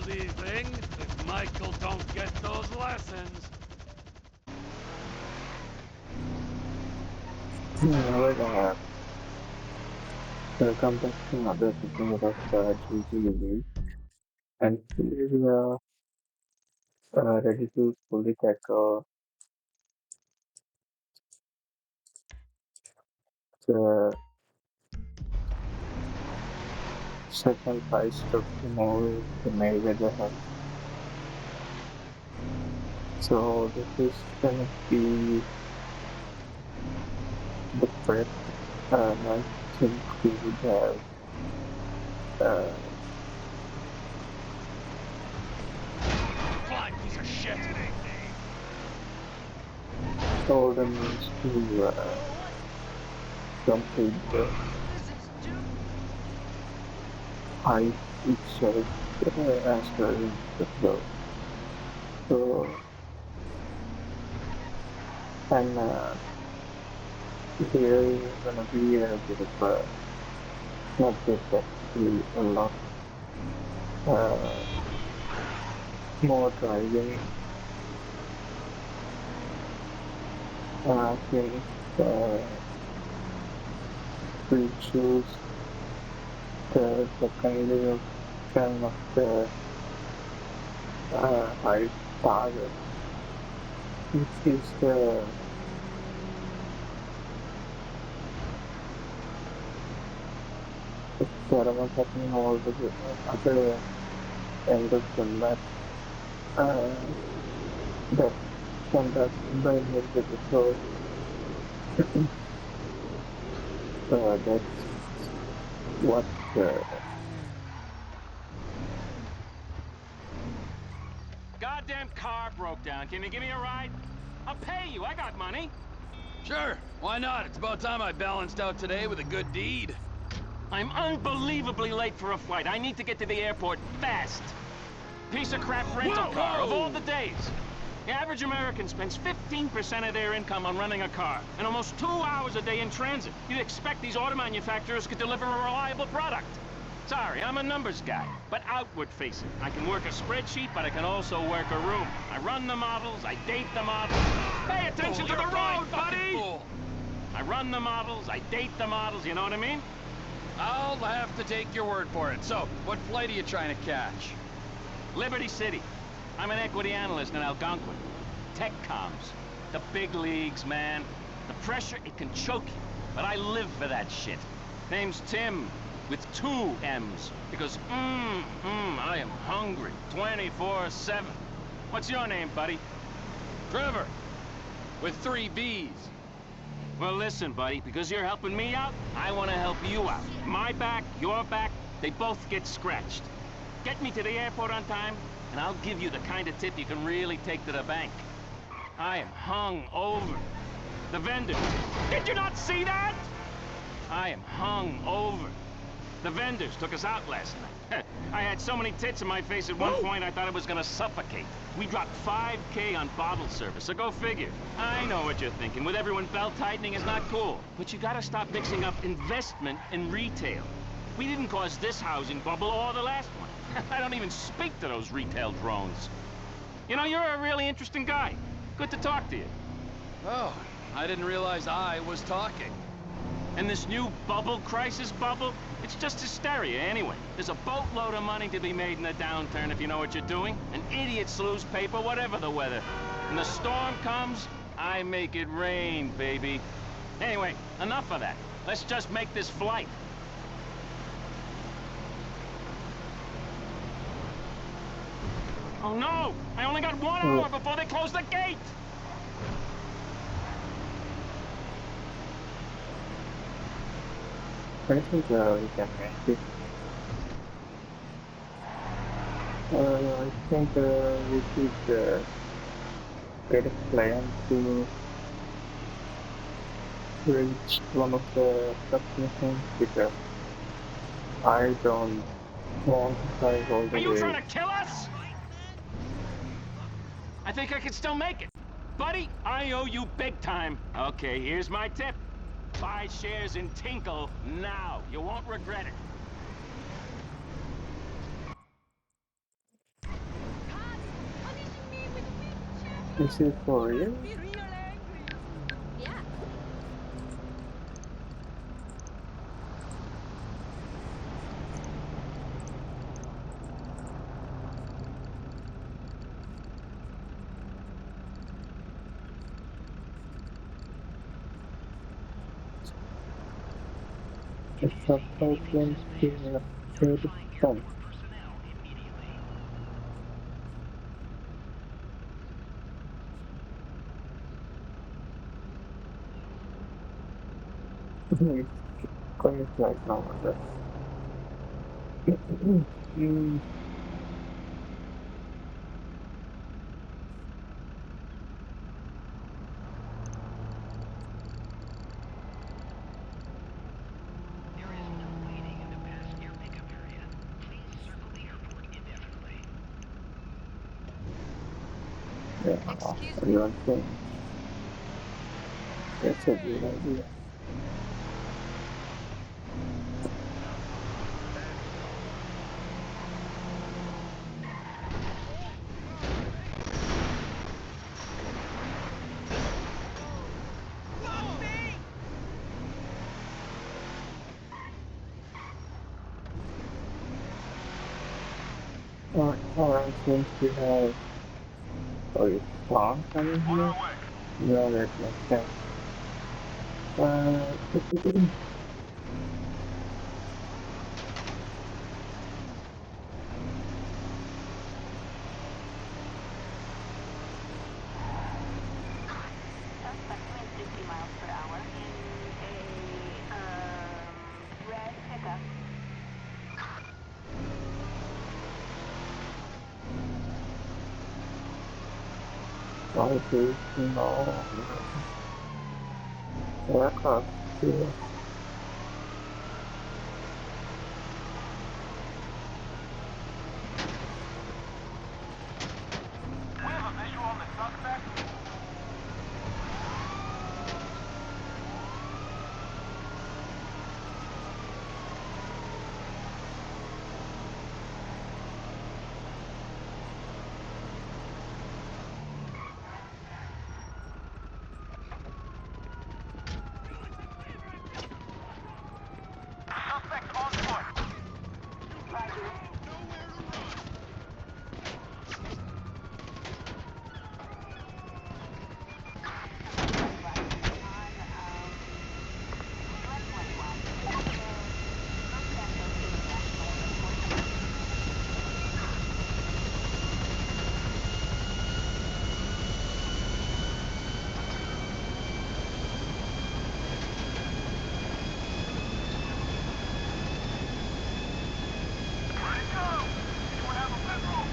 easy thing if Michael don't get those lessons. However, welcome back to another episode of GG and today we are ready to fully tackle the second heist of the movie, The Mayweather Heist. So this is gonna be the prep. I think we would have uh, Flying piece of shit. all the means to complete the heist itself as per the flow. So and here is gonna be a bit of a not bit actually a lot uh, more driving since we choose the kind of the high target, which is the whatever happening all the other end of the map uh, that's conducted by the so that's what Goddamn car broke down. Can you give me a ride? I'll pay you. I got money. Sure, why not? It's about time I balanced out today with a good deed. I'm unbelievably late for a flight. I need to get to the airport fast. Piece of crap rental car of all the days. The average American spends 15% of their income on running a car and almost 2 hours a day in transit. You'd expect these auto manufacturers could deliver a reliable product. Sorry, I'm a numbers guy, but outward facing. I can work a spreadsheet, but I can also work a room. I run the models, I date the models. Pay attention to the road, buddy! Fool. I run the models, I date the models, you know what I mean? I'll have to take your word for it. So, what flight are you trying to catch? Liberty City. I'm an equity analyst in Algonquin. Tech comms. The big leagues, man. The pressure, it can choke you. But I live for that shit. Name's Tim, with 2 M's. Because, I am hungry 24/7. What's your name, buddy? Trevor, with 3 B's. Well, listen, buddy, because you're helping me out, I want to help you out. My back, your back, they both get scratched. Get me to the airport on time, and I'll give you the kind of tip you can really take to the bank. I am hung over. The vendors. Did you not see that? I am hung over. The vendors took us out last night. I had so many tits in my face at one point I thought I was gonna suffocate. We dropped 5K on bottle service, so go figure. I know what you're thinking. With everyone belt-tightening is not cool. But you gotta stop mixing up investment and retail. We didn't cause this housing bubble or the last one. I don't even speak to those retail drones. You know, you're a really interesting guy. Good to talk to you. Oh, I didn't realize I was talking. And this new crisis bubble, it's just hysteria anyway. There's a boatload of money to be made in a downturn if you know what you're doing. And idiots lose paper, whatever the weather. When the storm comes, I make it rain, baby. Anyway, enough of that. Let's just make this flight. Oh no! I only got 1 hour before they close the gate! I think we can make it. I think we should get a plan to reach one of the submissions because I don't want to drive all Are the you trying way. to kill us? I think I can still make it. Buddy, I owe you big time. Okay, here's my tip. Buy shares in Tinkle now. You won't regret it. Is it for real? Be real angry. Yeah. The subtitles being a third fun. It's quite like now, I guess. Mm, yeah, Excuse me. everyone's saying that's a good idea. Alright, seems to have a song coming here. Yeah, that makes sense. Suspect went 50 miles per hour in a red pickup. Obviously, no aircraft here. We have a visual on the suspect. Suspect on foot. Ready to go. Anyone have a visual?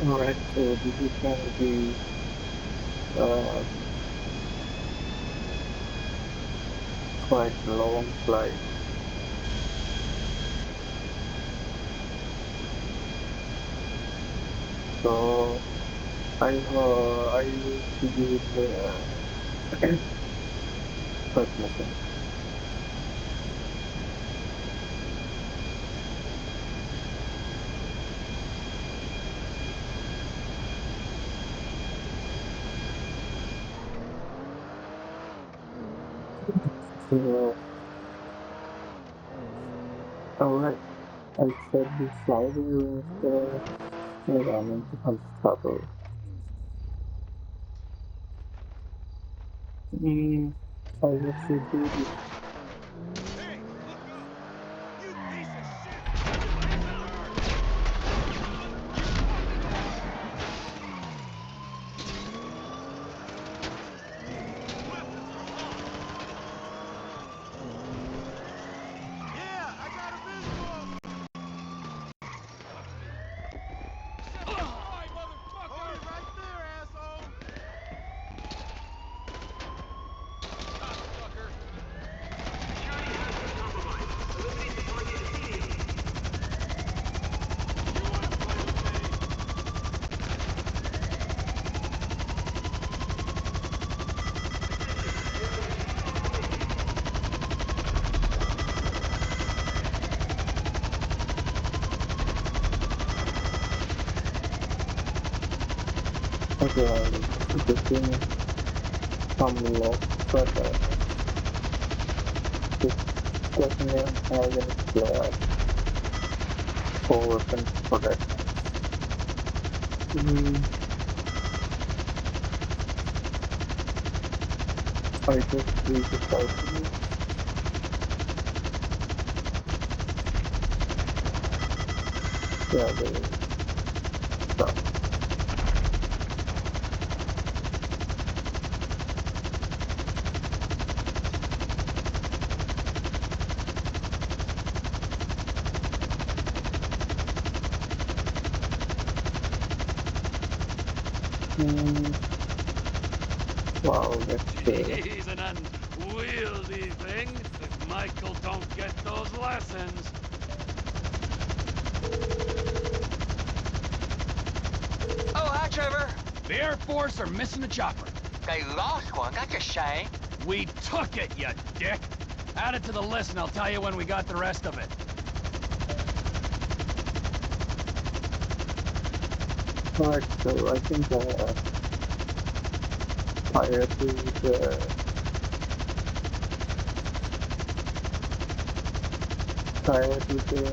Alright, so this is gonna be uh, quite a long flight. So I will begin the first mission. So, alright, I said the flight is environment unstoppable. Mm, I guess we do this. Hey, look up! You piece of shit! Yeah, I got a visual! Hi, motherfucker! Hold it right there, asshole! Fucker! again, getting some lost better. It doesn't have any flares or weapons protection. I just reached out to you. Yeah, the stuff. Mm, wow, that's He's an unwieldy thing if Michael don't get those lessons. Oh, hi, Trevor. The Air Force are missing the chopper. They lost one. That's a shame. We took it, you dick! Add it to the list and I'll tell you when we got the rest of it. Alright, so I think prior to the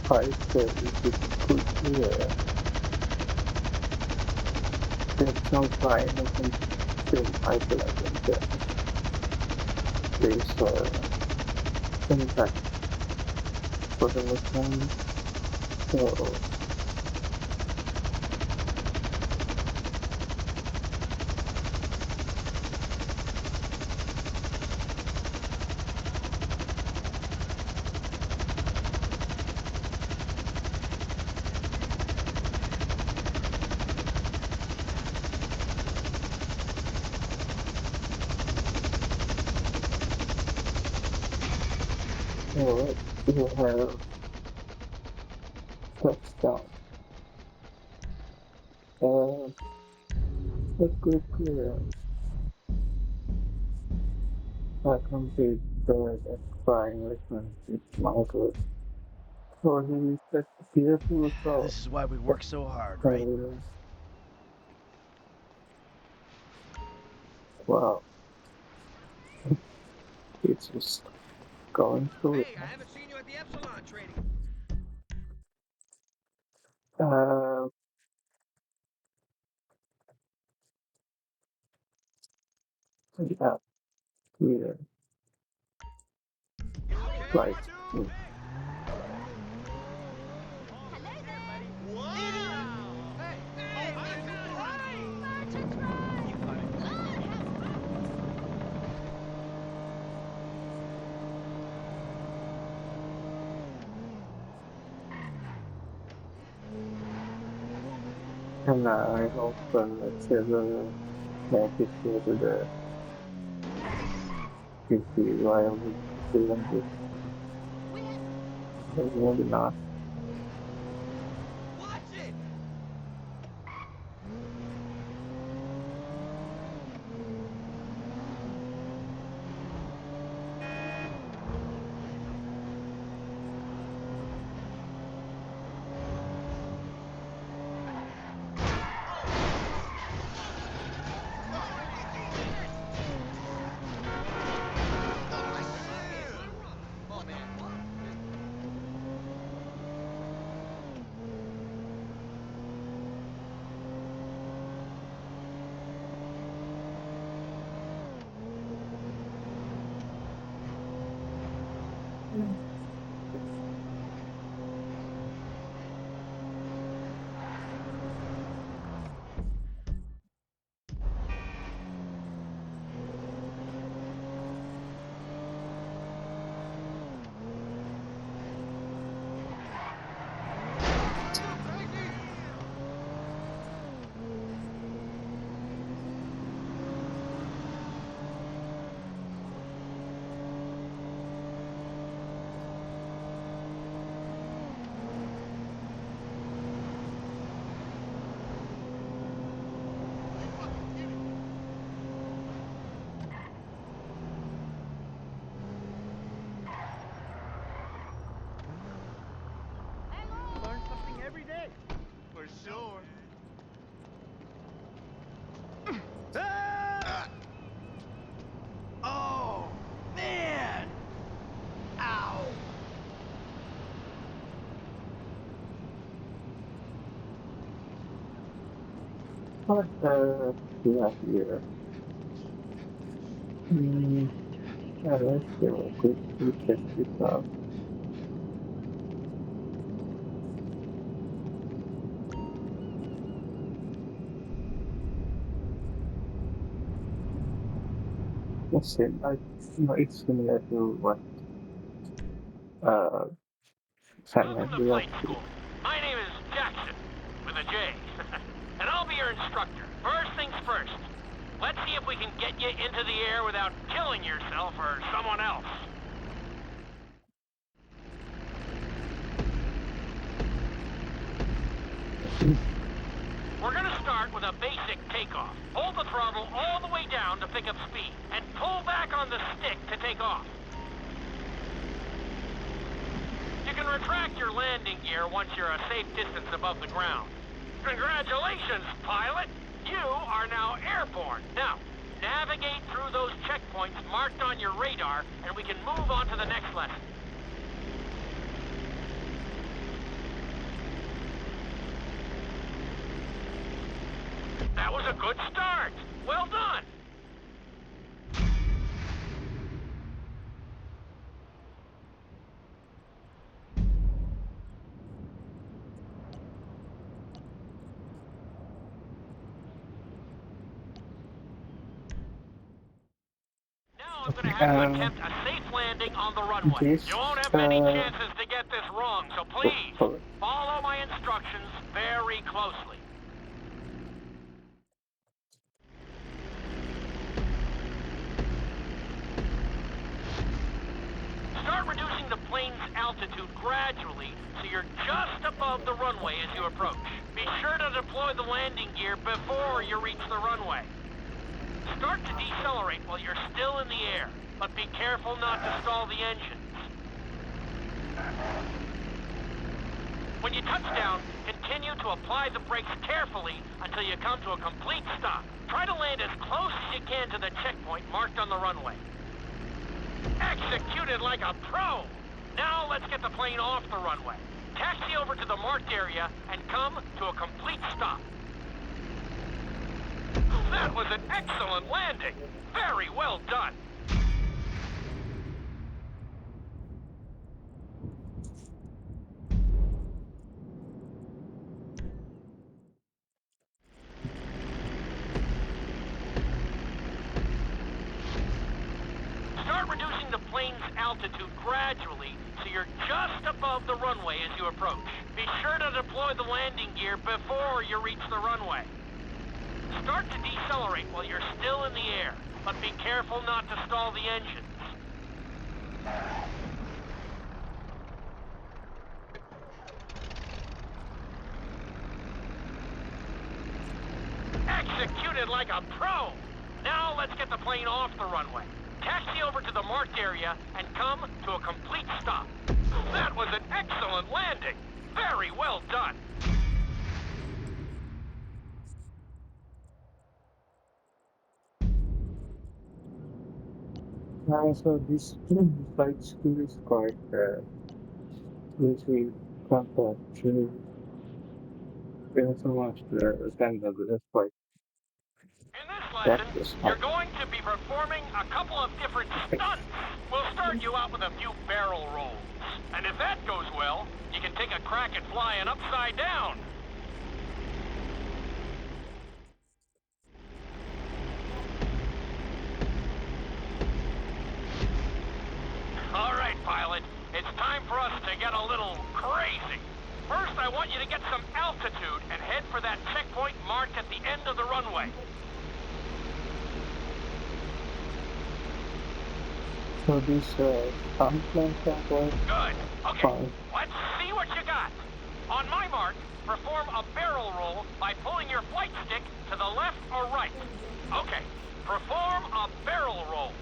heist, if it could take some time and some Michael, I think there's impact for the mission. So alright, you have touchdown. A quick I complete the expiring mission with Michael. So he said here to so This is why we work so hard, right? wow, it's just going through it. Hey, I haven't seen you at the Epsilon training. Uh, yeah, here, right. Hello there. Wow! Hey, hey, Spartan Drive. God, have fun. And I hope Trevor make it here to the 50 while we film this. Maybe not. watch it! Oh, man. Hello. Learn something every day. For sure. Ah! Oh, man! Ow! What do I hear? Yeah, let's do a quick check this out. Let's see, like, it's similar to what uh Welcome Silent to Hill flight 2. school. My name is Jackson, with a J. And I'll be your instructor. First things first. Let's see if we can get you into the air without killing yourself or someone else. We're gonna start with a basic takeoff. Hold the throttle all the way down to pick up speed, and pull back on the stick to take off. You can retract your landing gear once you're a safe distance above the ground. Congratulations, pilot! You are now airborne. Now, navigate through those checkpoints marked on your radar, and we can move on to the next lesson. That was a good start. Well done. Now I'm going to have you attempt a safe landing on the runway. This, You won't have many chances to get this wrong, so please, oh, follow my instructions very closely. Start reducing the plane's altitude gradually so you're just above the runway as you approach. Be sure to deploy the landing gear before you reach the runway. Start to decelerate while you're still in the air, but be careful not to stall the engines. When you touch down, continue to apply the brakes carefully until you come to a complete stop. Try to land as close as you can to the checkpoint marked on the runway. Executed like a pro! Now let's get the plane off the runway. Taxi over to the marked area and come to a complete stop. That was an excellent landing. Very well done. Start reducing the plane's altitude gradually so you're just above the runway as you approach. Be sure to deploy the landing gear before you reach the runway. Start to decelerate while you're still in the air, but be careful not to stall the engines. Executed like a pro! Now let's get the plane off the runway. Taxi over to the marked area and come to a complete stop. That was an excellent landing. Very well done. so this flight school is quite easy compared to so much standard. It's quite In this lesson, practice you're hard. going to be performing a couple of different stunts. We'll start you out with a few barrel rolls. And if that goes well, you can take a crack at flying upside down. All right, pilot. It's time for us to get a little crazy. First, I want you to get some altitude and head for that checkpoint marked at the end of the runway. So these stunt planes are quite Good. Okay, fun. let's see what you got. On my mark, perform a barrel roll by pulling your flight stick to the left or right. Okay, perform a barrel roll.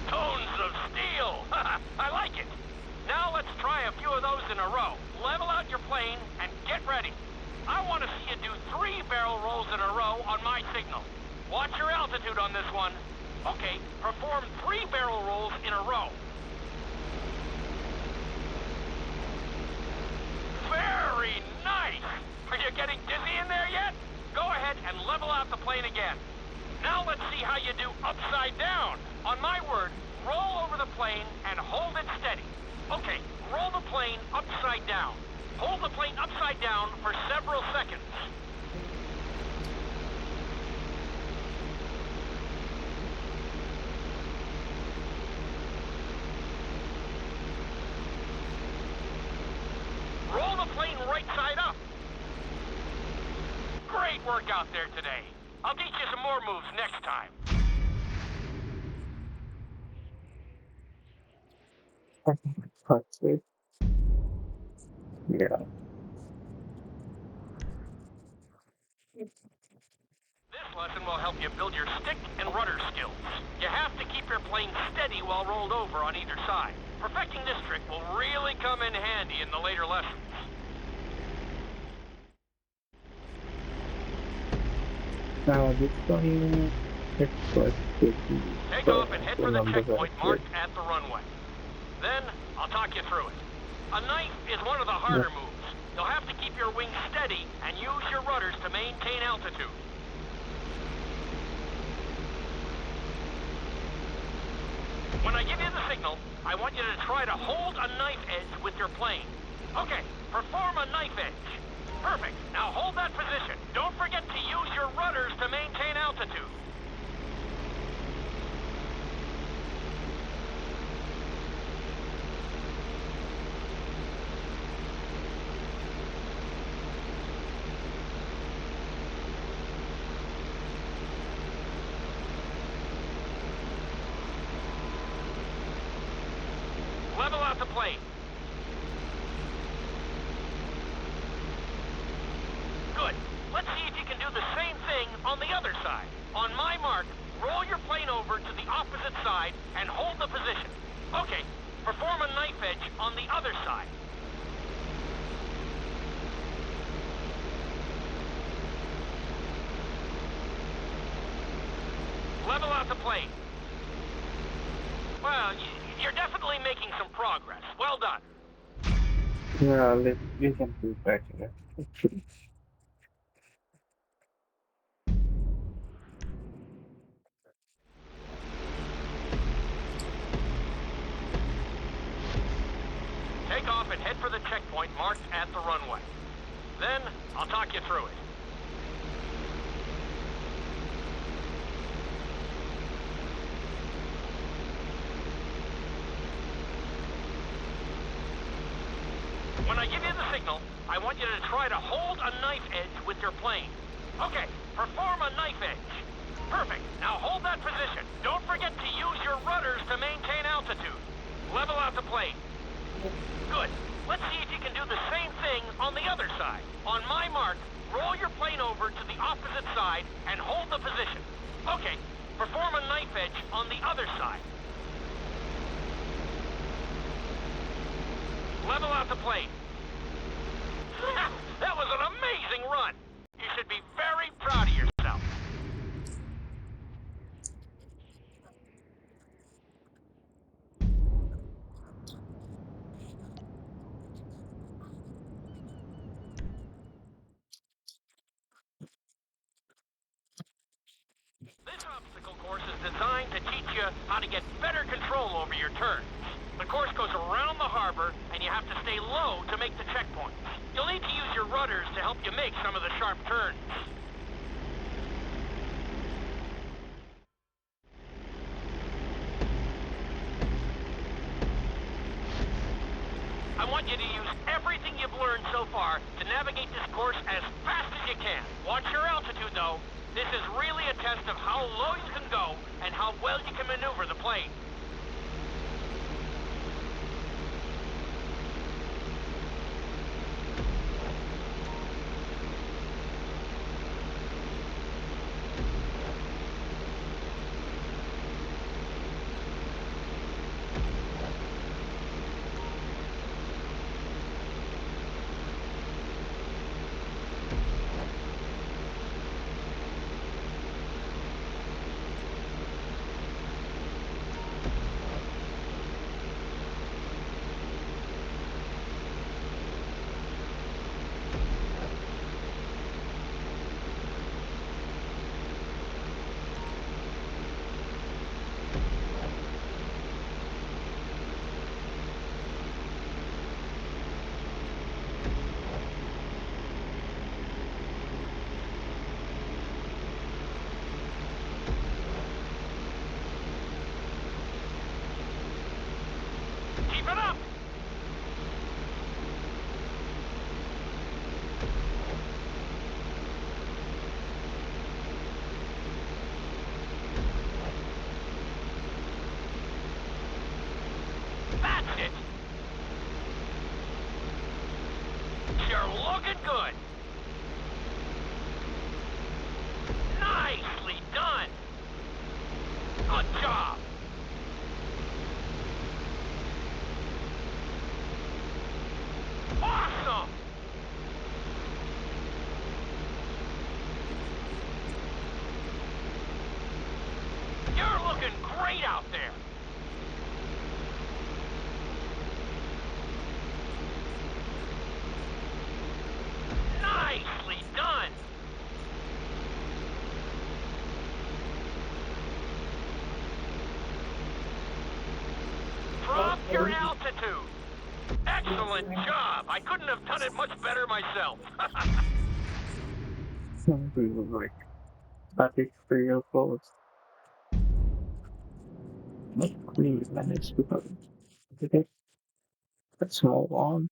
Stones of steel. I like it. Now let's try a few of those in a row. Level out your plane and get ready. I want to see you do 3 barrel rolls in a row on my signal. Watch your altitude on this one. Okay, perform 3 barrel rolls in a row. Very nice! Are you getting dizzy in there yet? Go ahead and level out the plane again. Now let's see how you do upside down. On my word, roll over the plane and hold it steady. Okay, roll the plane upside down. Hold the plane upside down for several seconds. Roll the plane right side up. Great work out there today. I'll teach you some more moves next time. That's it. Yeah. This lesson will help you build your stick and rudder skills. You have to keep your plane steady while rolled over on either side. Perfecting this trick will really come in handy in the later lessons. This one, it's quite tricky. Take But off and head for the remember checkpoint that marked at the runway. Then, I'll talk you through it. A knife is one of the harder moves. You'll have to keep your wings steady and use your rudders to maintain altitude. When I give you the signal, I want you to try to hold a knife edge with your plane. Okay, perform a knife edge. Perfect. Now hold that position. Don't forget to use your rudders to maintain altitude. Level out the plane. Good. Let's see if you can do the same thing on the other side. On my mark, roll your plane over to the opposite side and hold the position. Okay, perform a knife edge on the other side. Level out the plane. Well, you're definitely making some progress. Well done. yeah, we can do that here. Take off and head for the checkpoint marked at the runway. Then, I'll talk you through it. When I give you the signal, I want you to try to hold a knife edge with your plane. Okay, perform a knife edge. Perfect. Now hold that position. Don't forget to use your rudders to maintain altitude. Level out the plane. Good. Let's see if you can do the same thing on the other side. On my mark, roll your plane over to the opposite side and hold the position. Okay, perform a knife edge on the other side. Level out the plane. That was an amazing run. You should be very proud of yourself. This obstacle course is designed to teach you how to get better control over your turns. The course goes around the harbor, and you have to stay low to make the checkpoints. You'll need to use your rudders to help you make some of the sharp turns. I want you to use everything you've learned so far to navigate this course as fast as you can. Watch your altitude, though. This is really a test of how low you can go and how well you can maneuver the plane. That's it. You're looking good. Nicely done. Good job. Awesome. You're looking great out there. Nicely done. Drop your altitude. Excellent job. I couldn't have done it much better myself. Something like that experience was not clean managed because okay, let's move on.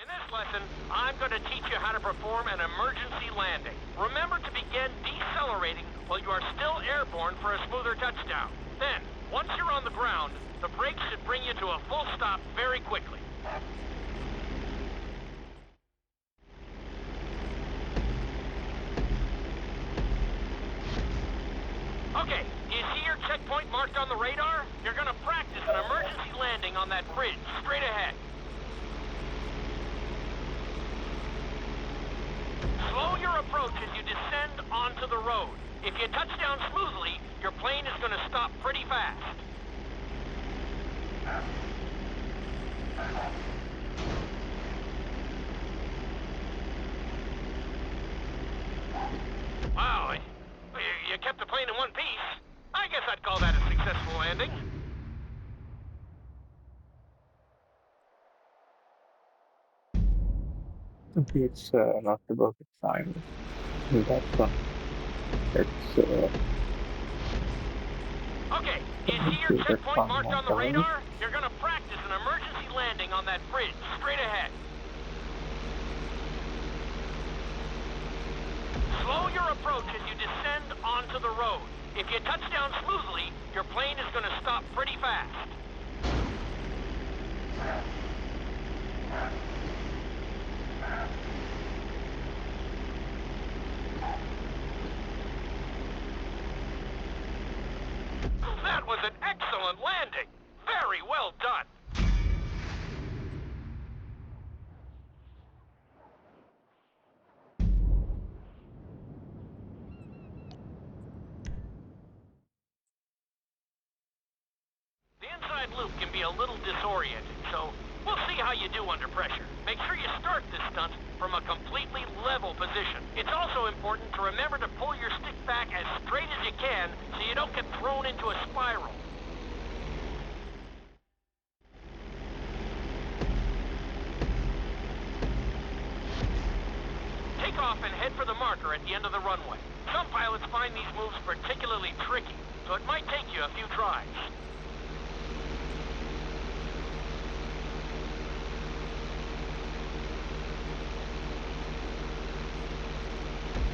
In this lesson, I'm going to teach you how to perform an emergency landing. Remember to begin decelerating while you are still airborne for a smoother touchdown. Then, once you're on the ground, the brakes should bring you to a full stop very quickly. Okay, do you see your checkpoint marked on the radar? You're going to practice an emergency landing on that bridge straight ahead. Slow your approach as you descend onto the road. If you touch down smoothly, your plane is going to stop pretty fast. Wow, you kept the plane in one piece. I guess I'd call that a successful landing. Okay, it's not about the time. That's fun. It's Okay, do you see your super checkpoint fun marked on the time. radar? You're going to practice an emergency landing on that bridge straight ahead. Slow your approach as you descend onto the road. If you touch down smoothly, your plane is going to stop pretty fast. That was an excellent landing. Very well done. The inside loop can be a little disorienting, so we'll see how you do under pressure. Make sure you start this stunt from a completely level position. It's also important to remember to pull your stick back as straight as you can so you don't get thrown into a spiral. Take off and head for the marker at the end of the runway. Some pilots find these moves particularly tricky, so it might take you a few tries.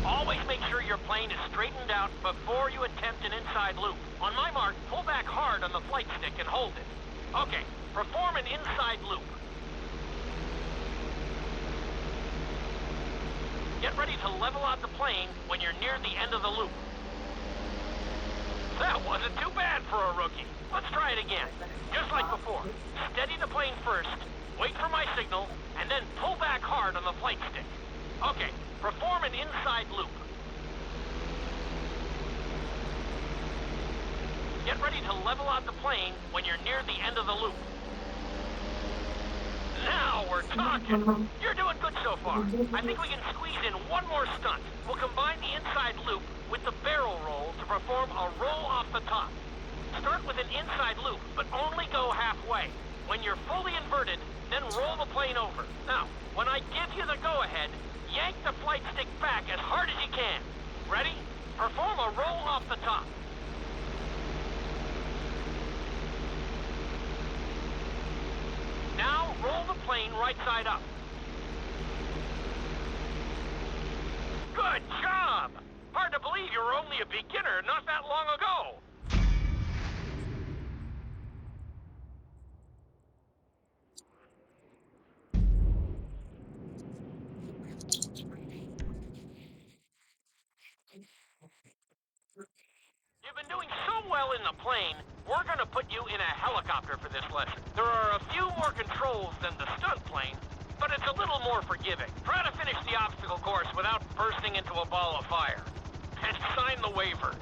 Always make sure your plane is straightened out before you attempt an inside loop. On my mark, pull back hard on the flight stick and hold it. Okay, perform an inside loop. Get ready to level out the plane when you're near the end of the loop. That wasn't too bad for a rookie. Let's try it again. Just like before. Steady the plane first, wait for my signal, and then pull back hard on the flight stick. Okay, perform an inside loop. Get ready to level out the plane when you're near the end of the loop. Now we're talking. You're doing good so far. I think we can squeeze in one more stunt. We'll combine the inside loop with the barrel roll to perform a roll off the top. Start with an inside loop, but only go halfway. When you're fully inverted, then roll the plane over. Now, when I give you the go-ahead, yank the flight stick back as hard as you can. Ready? Perform a roll off the top. Now, roll the plane right side up. Good job! Hard to believe you were only a beginner not that long ago. well in the plane, we're gonna put you in a helicopter for this lesson. There are a few more controls than the stunt plane, but it's a little more forgiving. Try to finish the obstacle course without bursting into a ball of fire. And sign the waiver.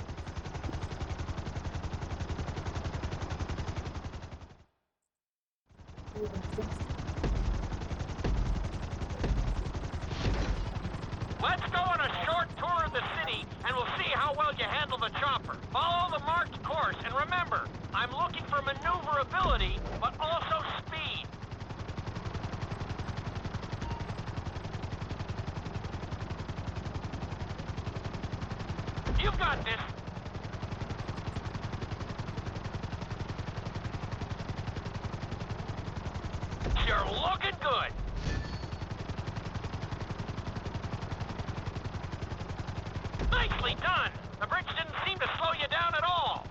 Let's go on a short tour of the city, and we'll see how well you handle the chopper. Follow the marked course, and remember, I'm looking for maneuverability, but also speed. You've got this. You're looking good. Nicely done. The bridge didn't seem to slow you down at all.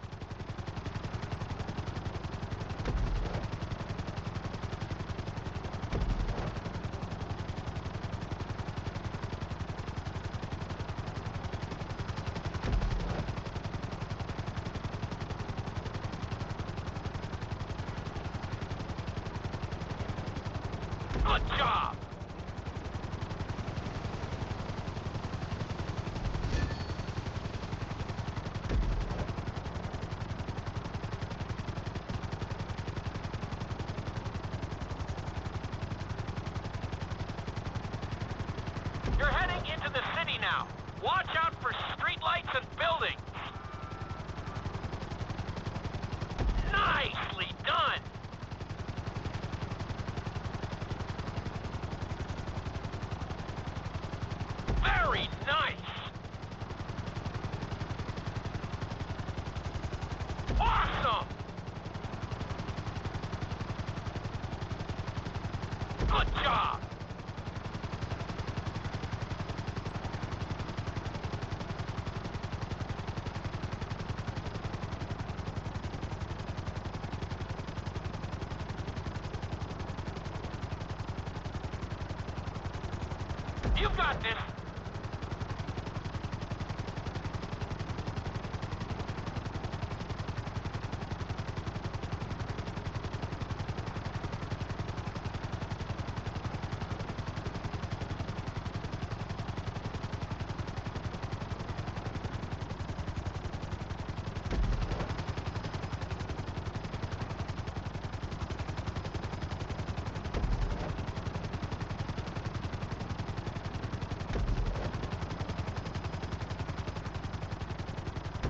Good job! You're heading into the city now. Watch out for streetlights and buildings. Nicely done! Very nice! Awesome! Good job! You've got this!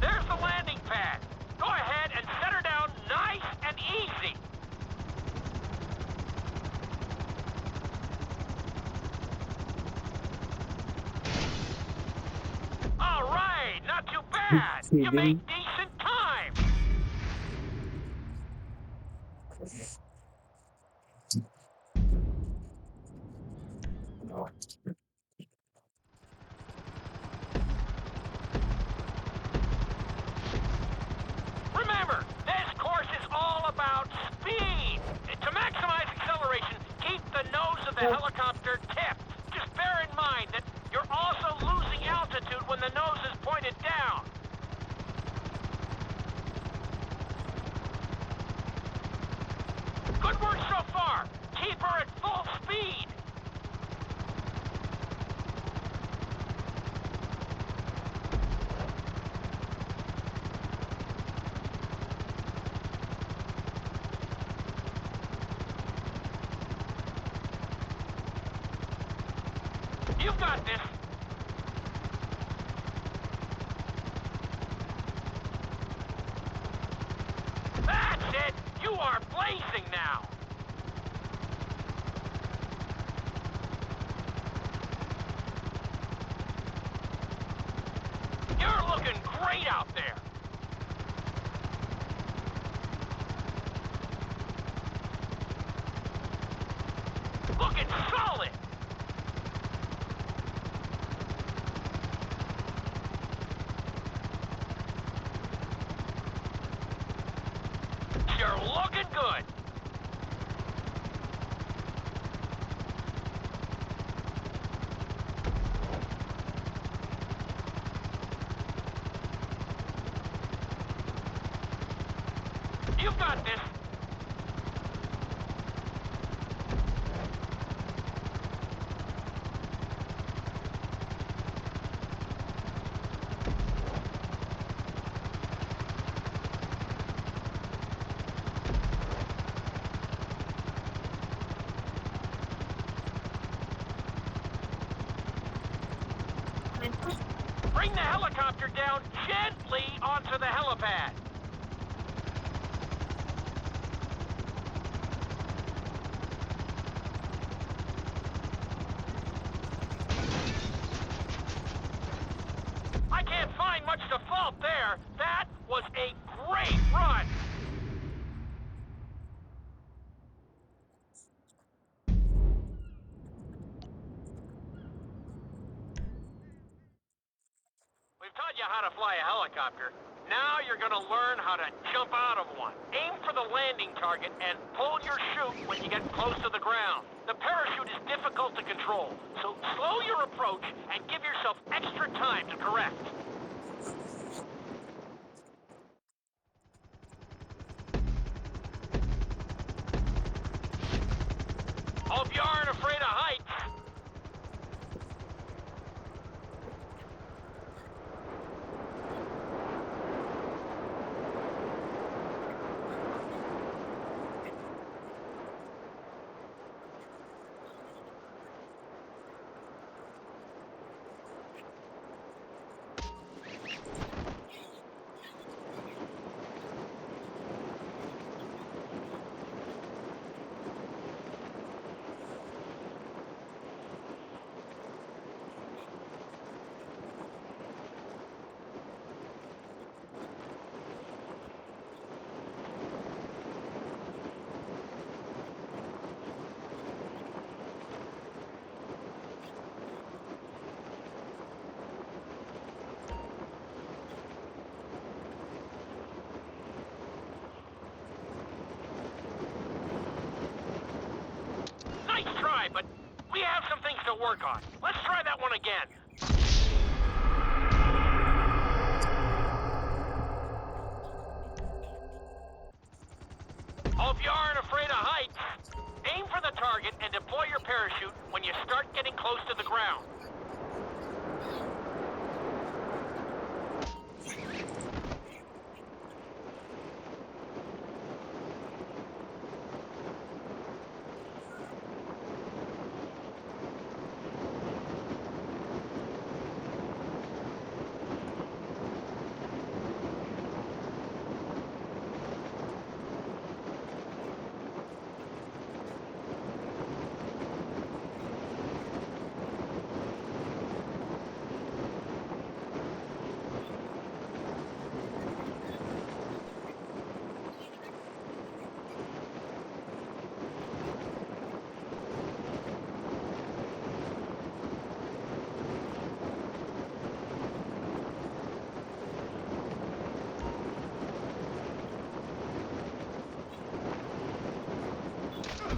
There's the landing pad. Go ahead and set her down nice and easy. All right, not too bad. You made decent time. Remember, this course is all about speed. To maximize acceleration, keep the nose of the helicopter tipped. Just bear in mind that you're also losing altitude when the nose is pointed down. Good work so far. Keep her at full speed. You've got this. That's it. You are blazing now. You're looking great out there. Looking solid. You're looking good. You've got this. Bring the helicopter down gently onto the helipad. I can't find much to fault there. That was a great run. We've taught you how to fly a helicopter. Now you're gonna learn how to jump out of one. Aim for the landing target and pull your chute when you get close to the ground. The parachute is difficult to control, so slow your approach and give yourself extra time to correct. Hope you aren't afraid of heights. Nice try, but we have some things to work on. Let's try that one again. Hope you aren't afraid of heights. Aim for the target and deploy your parachute when you start getting close to the ground.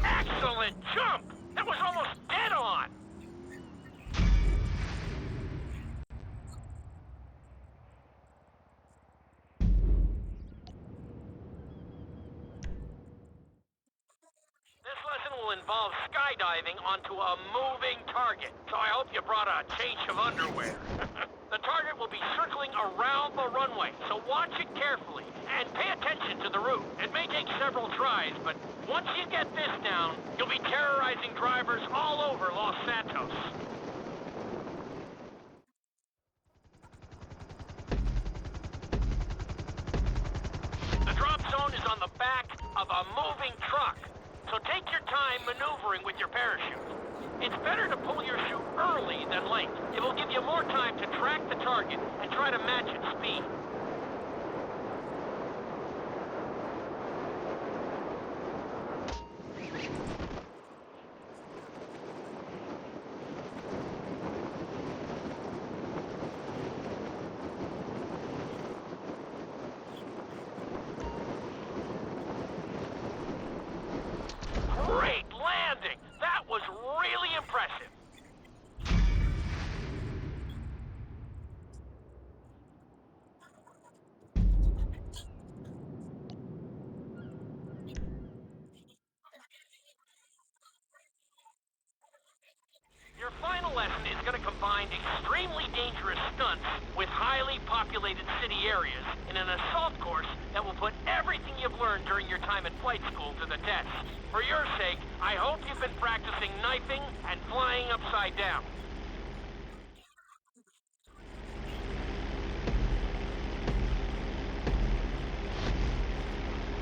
Excellent jump! That was almost dead on! This lesson will involve skydiving onto a moving target, so I hope you brought a change of underwear. The target will be circling around the runway, so watch it carefully and pay attention to the route. It may take several tries, but once you get this down, you'll be terrorizing drivers all over Los Santos. The drop zone is on the back of a moving truck, so take your time maneuvering with your parachute. It's better to pull your chute early than late. It will give you more time to track the target and try to match its speed. Great landing! That was really impressive. combined extremely dangerous stunts with highly populated city areas in an assault course that will put everything you've learned during your time at flight school to the test. For your sake, I hope you've been practicing knifing and flying upside down.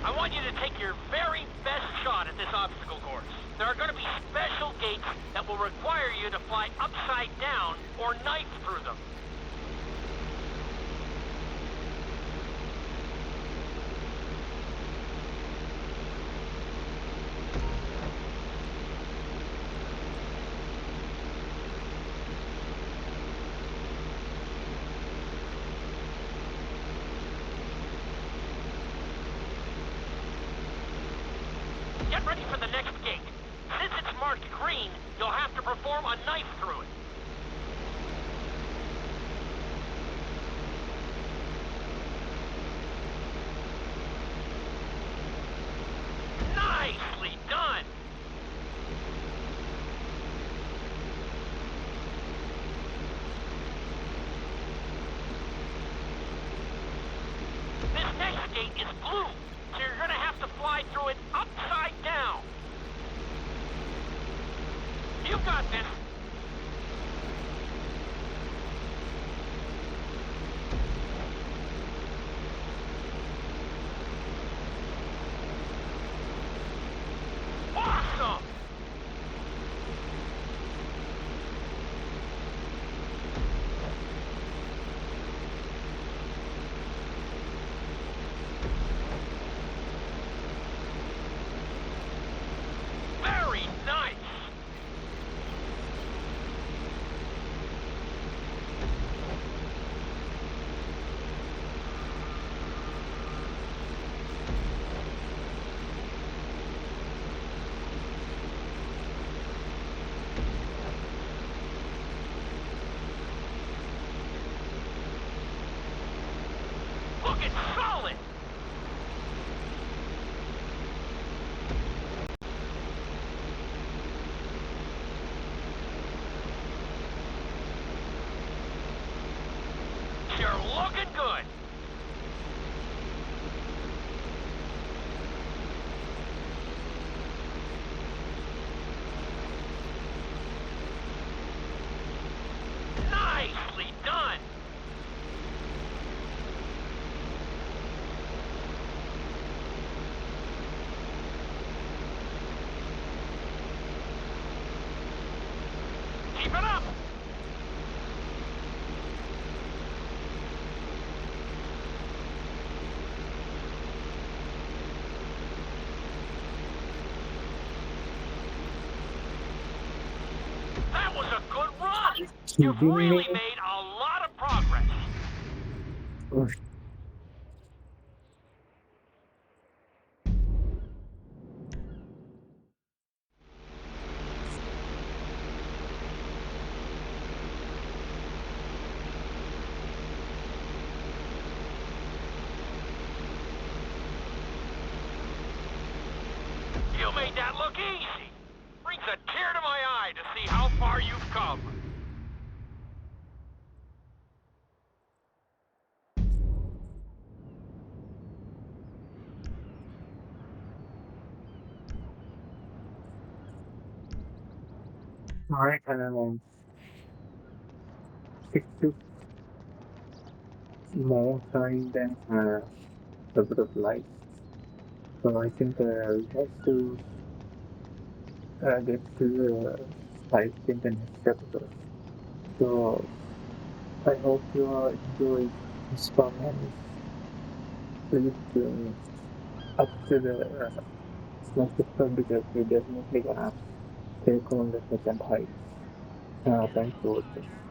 I want you to take your very best shot at this obstacle course. There are going to be special gates that will require you to fly upside down or knife through them. Get ready for the next gate. Since it's marked green, you'll have to perform a knife through it. Nicely done! This next gate is blue, so you're gonna have to fly through it upside down. You got this. Awesome! Very nice! Looking solid! You're looking good! Nicely done! Keep it up! That was a good run! You've Kidding really me? made a lot of progress. Oof. You made that look easy. Brings a tear to my eye to see how far you've come. Alright, it took more time than a bit of life. So I think we have to get to the fight in the next episode. So I hope you all enjoyed this one and please up to the next episode because we're definitely gonna take on the second fight. Thanks for watching.